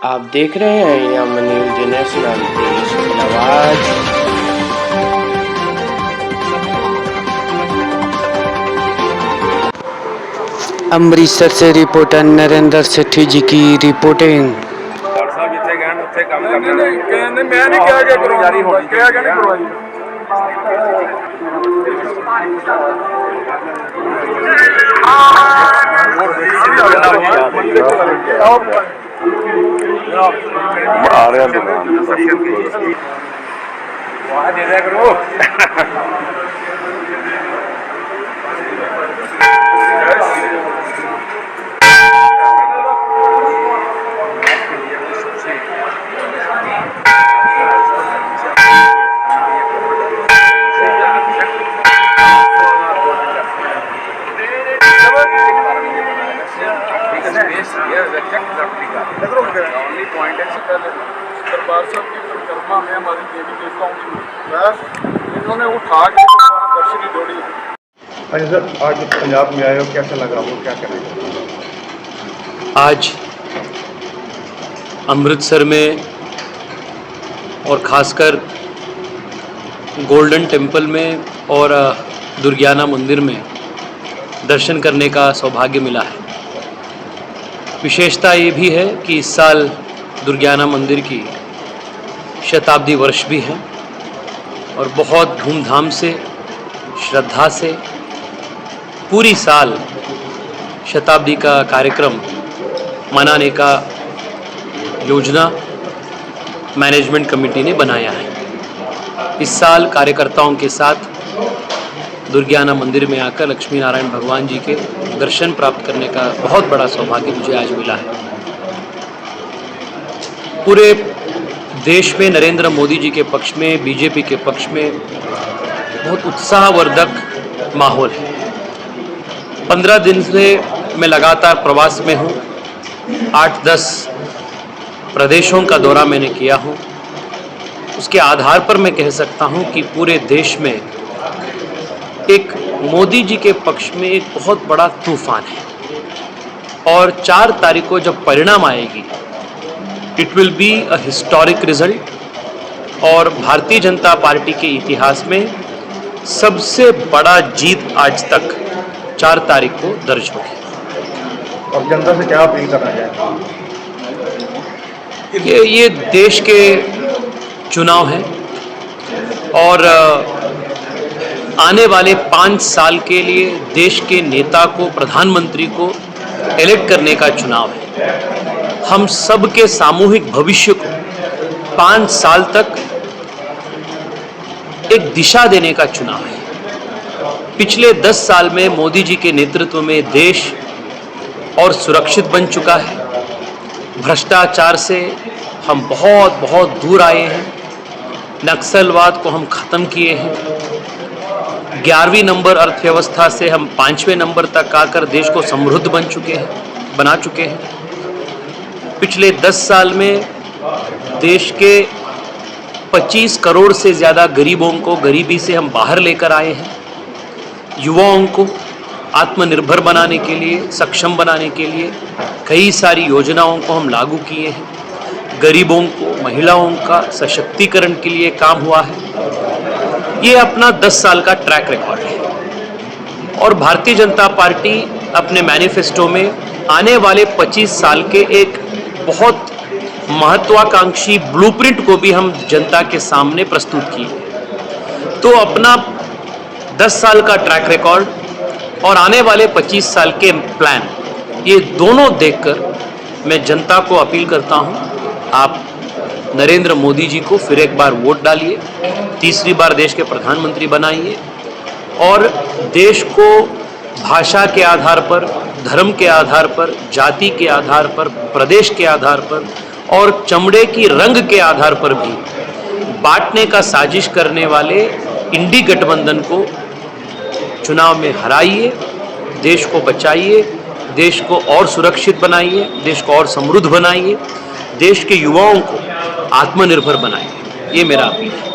आप देख रहे हैं यम न्यूज नेशनल, देश की आवाज। अमृतसर से रिपोर्टर नरेंद्र सेठी जी की रिपोर्टिंग। आ रहे हैं दुकान वहाँ दे दिया करो। दरबार साहब की परिक्रमा में हमारी देवी देवताओं की इन्होंने उठा के दर्शनी जोड़ी। अच्छा सर, आज पंजाब में आए हो, कैसा लगा, वो क्या करेंगे? आज अमृतसर में और ख़ासकर गोल्डन टेम्पल में और दुर्गियाना मंदिर में दर्शन करने का सौभाग्य मिला है। विशेषता ये भी है कि इस साल दुर्गियाना मंदिर की शताब्दी वर्ष भी है और बहुत धूमधाम से, श्रद्धा से पूरी साल शताब्दी का कार्यक्रम मनाने का योजना मैनेजमेंट कमेटी ने बनाया है। इस साल कार्यकर्ताओं के साथ दुर्गियाना मंदिर में आकर लक्ष्मी नारायण भगवान जी के दर्शन प्राप्त करने का बहुत बड़ा सौभाग्य मुझे आज मिला है। पूरे देश में नरेंद्र मोदी जी के पक्ष में, बीजेपी के पक्ष में बहुत उत्साहवर्धक माहौल है। 15 दिन से मैं लगातार प्रवास में हूँ। 8-10 प्रदेशों का दौरा मैंने किया हूँ। उसके आधार पर मैं कह सकता हूँ कि पूरे देश में एक मोदी जी के पक्ष में एक बहुत बड़ा तूफान है और 4 तारीख को जब परिणाम आएगी, it will be a historic result और भारतीय जनता पार्टी के इतिहास में सबसे बड़ा जीत आज तक 4 तारीख को दर्ज होगी। और जनता से क्या अपील करना चाहेंगे? ये देश के चुनाव हैं और आने वाले 5 साल के लिए देश के नेता को, प्रधानमंत्री को इलेक्ट करने का चुनाव है। हम सबके सामूहिक भविष्य को 5 साल तक एक दिशा देने का चुनाव है। पिछले 10 साल में मोदी जी के नेतृत्व में देश और सुरक्षित बन चुका है। भ्रष्टाचार से हम बहुत बहुत दूर आए हैं। नक्सलवाद को हम ख़त्म किए हैं। 11वीं नंबर अर्थव्यवस्था से हम 5वें नंबर तक आकर देश को समृद्ध बना चुके हैं। पिछले 10 साल में देश के 25 करोड़ से ज़्यादा गरीबों को गरीबी से हम बाहर लेकर आए हैं। युवाओं को आत्मनिर्भर बनाने के लिए, सक्षम बनाने के लिए कई सारी योजनाओं को हम लागू किए हैं। गरीबों को, महिलाओं का सशक्तिकरण के लिए काम हुआ है। ये अपना 10 साल का ट्रैक रिकॉर्ड है और भारतीय जनता पार्टी अपने मैनिफेस्टो में आने वाले 25 साल के एक बहुत महत्वाकांक्षी ब्लूप्रिंट को भी हम जनता के सामने प्रस्तुत किए। तो अपना 10 साल का ट्रैक रिकॉर्ड और आने वाले 25 साल के प्लान, ये दोनों देखकर मैं जनता को अपील करता हूँ, आप नरेंद्र मोदी जी को फिर एक बार वोट डालिए, तीसरी बार देश के प्रधानमंत्री बनाइए और देश को भाषा के आधार पर, धर्म के आधार पर, जाति के आधार पर, प्रदेश के आधार पर और चमड़े की रंग के आधार पर भी बांटने का साजिश करने वाले इंडी गठबंधन को चुनाव में हराइए, देश को बचाइए, देश को और सुरक्षित बनाइए, देश को और समृद्ध बनाइए, देश के युवाओं को आत्मनिर्भर बनाइए। ये मेरा अपील है।